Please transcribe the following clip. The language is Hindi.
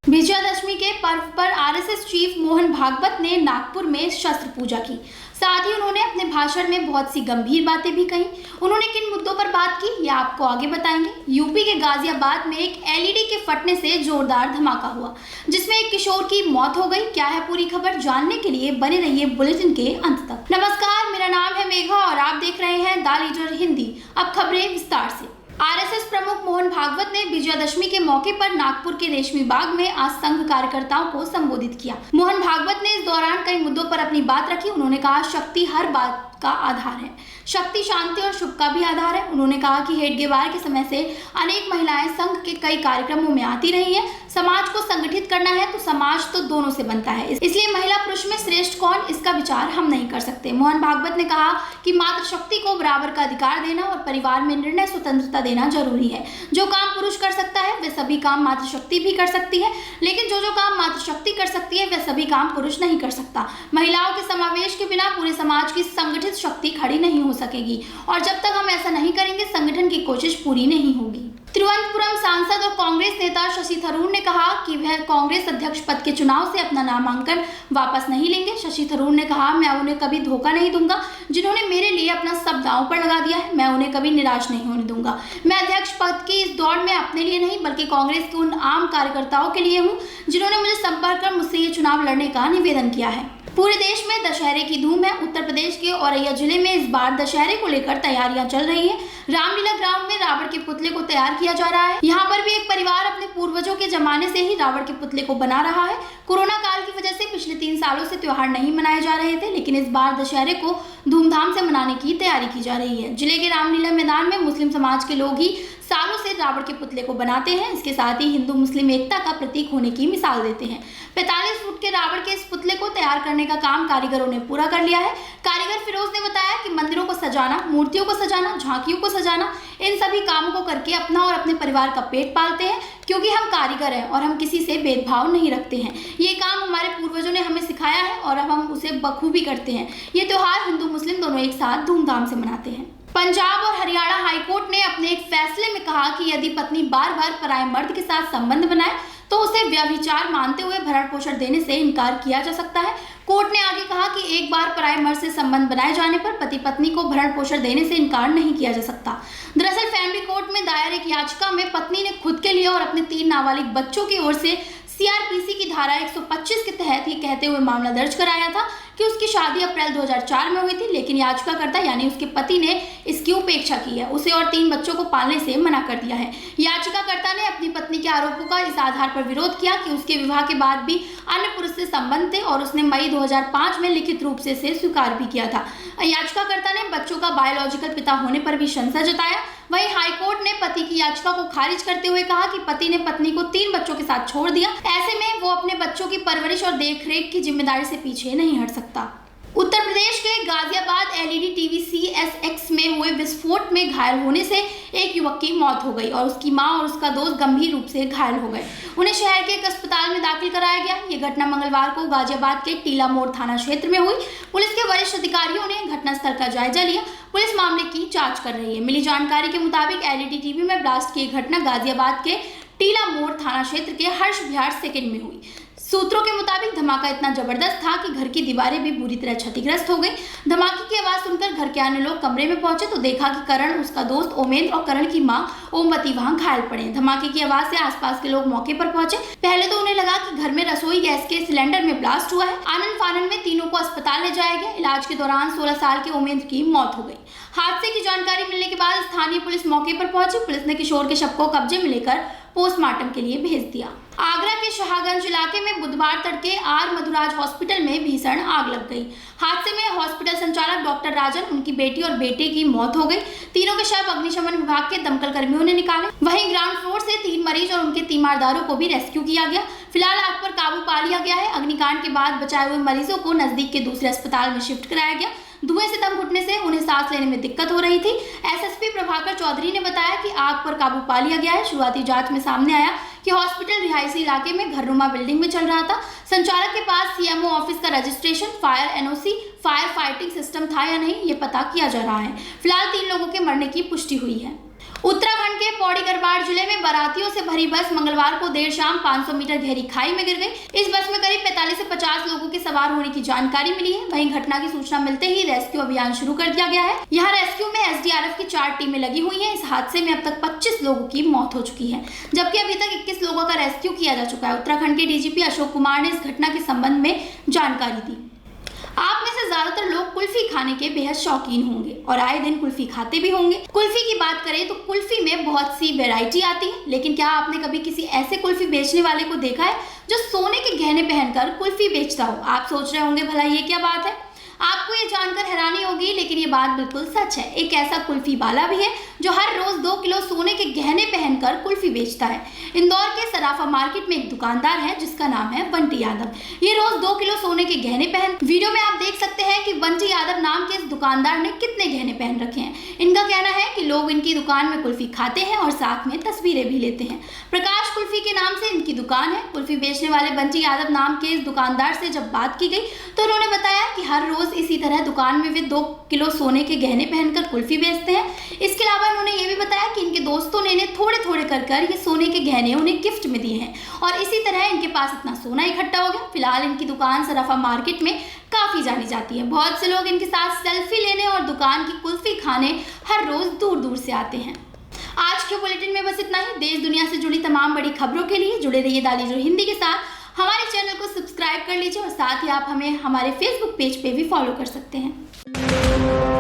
विजयादशमी के पर्व पर आरएसएस चीफ मोहन भागवत ने नागपुर में शस्त्र पूजा की। साथ ही उन्होंने अपने भाषण में बहुत सी गंभीर बातें भी कही। उन्होंने किन मुद्दों पर बात की, ये आपको आगे बताएंगे। यूपी के गाजियाबाद में एक एलईडी के फटने से जोरदार धमाका हुआ, जिसमें एक किशोर की मौत हो गई। क्या है पूरी खबर, जानने के लिए बने रहिए बुलेटिन के अंत तक। नमस्कार, मेरा नाम है मेघा और आप देख रहे हैं द लीडर हिंदी। अब खबरें विस्तार से। आरएसएस प्रमुख मोहन भागवत ने विजयादशमी के मौके पर नागपुर के रेशमी बाग में आज संघ कार्यकर्ताओं को संबोधित किया। मोहन भागवत ने इस दौरान कई मुद्दों पर अपनी बात रखी। उन्होंने कहा, शक्ति हर बात का आधार है, शक्ति शांति और शुभ का भी आधार है। उन्होंने कहा कि हेडगेवार के समय से अनेक महिलाएं संघ के कई कार्यक्रमों में आती रही हैं। समाज को संगठित करना है तो समाज तो दोनों से बनता है, इसलिए महिला पुरुष में श्रेष्ठ कौन, इसका विचार हम नहीं कर सकते। मोहन भागवत ने कहा कि मातृशक्ति को बराबर का अधिकार देना और परिवार में निर्णय स्वतंत्रता देना जरूरी है। जो काम पुरुष कर सकता है वे सभी काम मातृशक्ति भी कर सकती है, लेकिन जो काम मातृशक्ति कर सकती है वे सभी काम पुरुष नहीं कर सकता। महिलाओं के समावेश के बिना पूरे समाज की संगठित शक्ति खड़ी नहीं हो सकेगी और जब तक हम ऐसा नहीं करेंगे संगठन की कोशिश पूरी नहीं होगी। तिरुवनंतपुरम सांसद और कांग्रेस नेता शशि थरूर ने कहा कि वह कांग्रेस अध्यक्ष पद के चुनाव से अपना नामांकन वापस नहीं लेंगे। शशि थरूर ने कहा, मैं उन्हें कभी धोखा नहीं दूंगा जिन्होंने मेरे लिए अपना सब दांव पर लगा दिया है। मैं उन्हें कभी निराश नहीं होने दूंगा। मैं अध्यक्ष पद की इस दौड़ में अपने लिए नहीं बल्कि कांग्रेस के उन आम कार्यकर्ताओं के लिए हूँ जिन्होंने मुझे संपर्क कर मुझसे ये चुनाव लड़ने का निवेदन किया है। पूरे देश में दशहरे की धूम है। उत्तर प्रदेश के औरैया जिले में इस बार दशहरे को लेकर तैयारियां चल रही हैं। रामलीला ग्राउंड में रावण के पुतले को तैयार किया जा रहा है। यहाँ पर भी एक परिवार अपने पूर्वजों के जमाने से ही रावण के पुतले को बना रहा है। कोरोना काल की वजह से पिछले 3 सालों से त्योहार नहीं मनाए जा रहे थे, लेकिन इस बार दशहरे को धूमधाम से मनाने की तैयारी की जा रही है। जिले के रामलीला मैदान में मुस्लिम समाज के लोग ही सालों से रावण के पुतले को बनाते हैं। इसके साथ ही हिंदू मुस्लिम एकता का प्रतीक होने की मिसाल देते हैं। 45 फुट के रावण के इस पुतले को तैयार करने का काम कारीगरों ने पूरा कर लिया है। कारीगर फिरोज ने बताया कि मंदिरों को सजाना, मूर्तियों को सजाना, झांकियों को सजाना, इन सभी कामों को करके अपना और अपने परिवार का पेट पालते हैं, क्योंकि हम कारीगर हैं और हम किसी से भेदभाव नहीं रखते हैं। ये काम हमारे पूर्वजों ने हमें सिखाया है और अब हम उसे बखूबी करते हैं। ये त्योहार हिंदू मुस्लिम दोनों एक साथ धूमधाम से मनाते हैं। पंजाब और हरियाणा हाईकोर्ट ने अपने एक फैसले में कहा कि यदि पत्नी बार बार पराये मर्द के साथ संबंध बनाए तो उसे व्यभिचार मानते हुए भरण पोषण देने से इनकार किया जा सकता है। कोर्ट ने आगे कहा कि एक बार पराये मर्द से संबंध बनाए जाने पर पति पत्नी को भरण पोषण देने से इनकार नहीं किया जा सकता। दरअसल फैमिली कोर्ट में दायर एक याचिका में पत्नी ने खुद के लिए और अपने 3 नाबालिग बच्चों की ओर से सीआरपीसी की धारा 125 के तहत ये कहते हुए मामला दर्ज कराया था कि उसकी शादी अप्रैल 2004 में हुई थी, लेकिन याचिकाकर्ता यानी उसके पति ने इसकी उपेक्षा की है। उसे और 3 बच्चों को पालने से मना कर दिया है। याचिकाकर्ता ने अपनी पत्नी के आरोपों का इस आधार पर विरोध किया कि उसके विवाह के बाद भी अन्य पुरुष से संबंध थे और उसने मई 2005 में लिखित रूप से इसे स्वीकार भी किया था। याचिकाकर्ता ने बच्चों का बायोलॉजिकल पिता होने पर भी संशय जताया। वहीं हाईकोर्ट ने पति की याचिका को खारिज करते हुए कहा कि पति ने पत्नी को 3 बच्चों के साथ छोड़ दिया, ऐसे में वो अपने बच्चों की परवरिश और देखरेख की जिम्मेदारी से पीछे नहीं हट सकता। उत्तर प्रदेश के गाजियाबाद एलईडी टीवी CSX में हुए विस्फोट में घायल होने से एक युवक की मौत हो गई और उसकी मां और उसका दोस्त गंभीर रूप से घायल हो गए। उन्हें शहर के एक अस्पताल में दाखिल कराया गया। ये घटना मंगलवार को गाजियाबाद के टीला मोड़ थाना क्षेत्र में हुई। पुलिस के वरिष्ठ अधिकारियों ने घटनास्थल का जायजा लिया। पुलिस मामले की जांच कर रही है। मिली जानकारी के मुताबिक एलईडी टीवी में ब्लास्ट की घटना गाजियाबाद के टीला मोड़ थाना क्षेत्र के हर्ष विहार सेकंड में हुई। सूत्रों के मुताबिक धमाका इतना जबरदस्त था कि घर की दीवारें भी बुरी तरह क्षतिग्रस्त हो गई। धमाके की आवाज सुनकर घर के अन्य लोग कमरे में पहुंचे तो देखा कि करण, उसका दोस्त ओमेंद्र और करण की मां ओमवती वहां घायल पड़े। धमाके की आवाज से आसपास के लोग मौके पर पहुंचे। पहले तो उन्हें लगा कि घर में रसोई गैस के सिलेंडर में ब्लास्ट हुआ है। आनन फानन में तीनों को अस्पताल ले जाया गया। इलाज के दौरान 16 साल के ओमेंद्र की मौत हो गई। हादसे की जानकारी मिलने के बाद स्थानीय पुलिस मौके पर पहुंची। पुलिस ने किशोर के शव को कब्जे में लेकर पोस्टमार्टम के लिए भेज दिया। आगरा के शाहगंज इलाके में बुधवार तड़के आर मधुराज हॉस्पिटल में भीषण आग लग गई। हादसे में हॉस्पिटल संचालक डॉक्टर राजन, उनकी बेटी और बेटे की मौत हो गई। तीनों के शव अग्निशमन विभाग के दमकल कर्मियों ने निकाले। वहीं ग्राउंड फ्लोर से 3 मरीज और उनके तीमारदारों को भी रेस्क्यू किया गया। फिलहाल आग पर काबू पा लिया गया है। अग्निकांड के बाद बचाए हुए मरीजों को नजदीक के दूसरे अस्पताल में शिफ्ट कराया गया। धुएं से दम घुटने से उन्हें सांस लेने में दिक्कत हो रही थी। एसएसपी प्रभाकर चौधरी ने बताया कि आग पर काबू पा लिया गया है। शुरुआती जांच में सामने आया कि हॉस्पिटल रिहायशी इलाके में घरनुमा बिल्डिंग में चल रहा था। संचालक के पास सीएमओ ऑफिस का registration, fire NOC, fire fighting system था या नहीं, ये पता किया जा रहा है। फिलहाल 3 लोगों के मरने की पुष्टि हुई है। उत्तराखंड के पौड़ी गढ़वाल जिले में बारातियों से भरी बस मंगलवार को देर शाम 500 मीटर गहरी खाई में गिर गई। इस बस में करीब 45 से 50 लोगों के सवार होने की जानकारी मिली है। वहीं घटना की सूचना मिलते ही रेस्क्यू अभियान शुरू कर दिया गया है। यहाँ रेस्क्यू में एसडीआरएफ की 4 टीमें लगी हुई हैं। इस हादसे में अब तक 25 लोगों की मौत हो चुकी है, जबकि अभी तक 21 लोगों का रेस्क्यू किया जा चुका है। उत्तराखंड के डीजीपी अशोक कुमार ने इस घटना के संबंध में जानकारी दी। आप में से ज्यादातर लोग कुल्फी खाने के बेहद शौकीन होंगे और आए दिन कुल्फी खाते भी होंगे। कुल्फी की बात करें तो कुल्फी में बहुत सी वैरायटी आती है, लेकिन क्या आपने कभी किसी ऐसे कुल्फी बेचने वाले को देखा है जो सोने के गहने पहनकर कुल्फी बेचता हो? आप सोच रहे होंगे भला ये क्या बात है। आपको ये जानकर हैरानी होगी, लेकिन ये बात बिल्कुल सच है। एक ऐसा कुल्फी वाला भी है जो हर रोज 2 किलो सोने के गहने पहनकर कुल्फी बेचता है। इंदौर के सराफा मार्केट में एक दुकानदार है जिसका नाम है बंटी यादव। ये रोज 2 किलो सोने के गहने पहन। वीडियो में आप देख सकते हैं कि बंटी यादव नाम के इस दुकानदार ने कितने गहने पहन रखे हैं। इनका कहना है कि लोग इनकी दुकान में कुल्फी खाते हैं और साथ में तस्वीरें भी लेते हैं। प्रकाश कुल्फी के नाम से इनकी दुकान है। कुल्फी बेचने वाले बंटी यादव नाम के इस दुकानदार से जब बात की गई तो उन्होंने बताया कि हर रोज इसी तरह दुकान में वे 2 किलो सोने के गहने पहनकर कुल्फी बेचते हैं। इसके अलावा उन्होंने ये भी बताया कि इनके दोस्तों ने इन्हें थोड़े थोड़े कर ये सोने के गहने उन्हें गिफ्ट में दिए हैं और इसी तरह इनके पास इतना सोना इकट्ठा हो गया। फिलहाल इनकी दुकान सराफा मार्केट में काफी जानी जाती है। बहुत से लोग इनके साथ सेल्फी लेने और दुकान की कुल्फी खाने हर रोज दूर दूर से आते हैं। आज के बुलेटिन में बस इतना ही। देश दुनिया से जुड़ी तमाम बड़ी खबरों के लिए जुड़े रहिए दालीजो हिंदी के साथ। हमारे चैनल को सब्सक्राइब कर लीजिए और साथ ही आप हमें हमारे फेसबुक पेज पे भी फॉलो कर सकते हैं।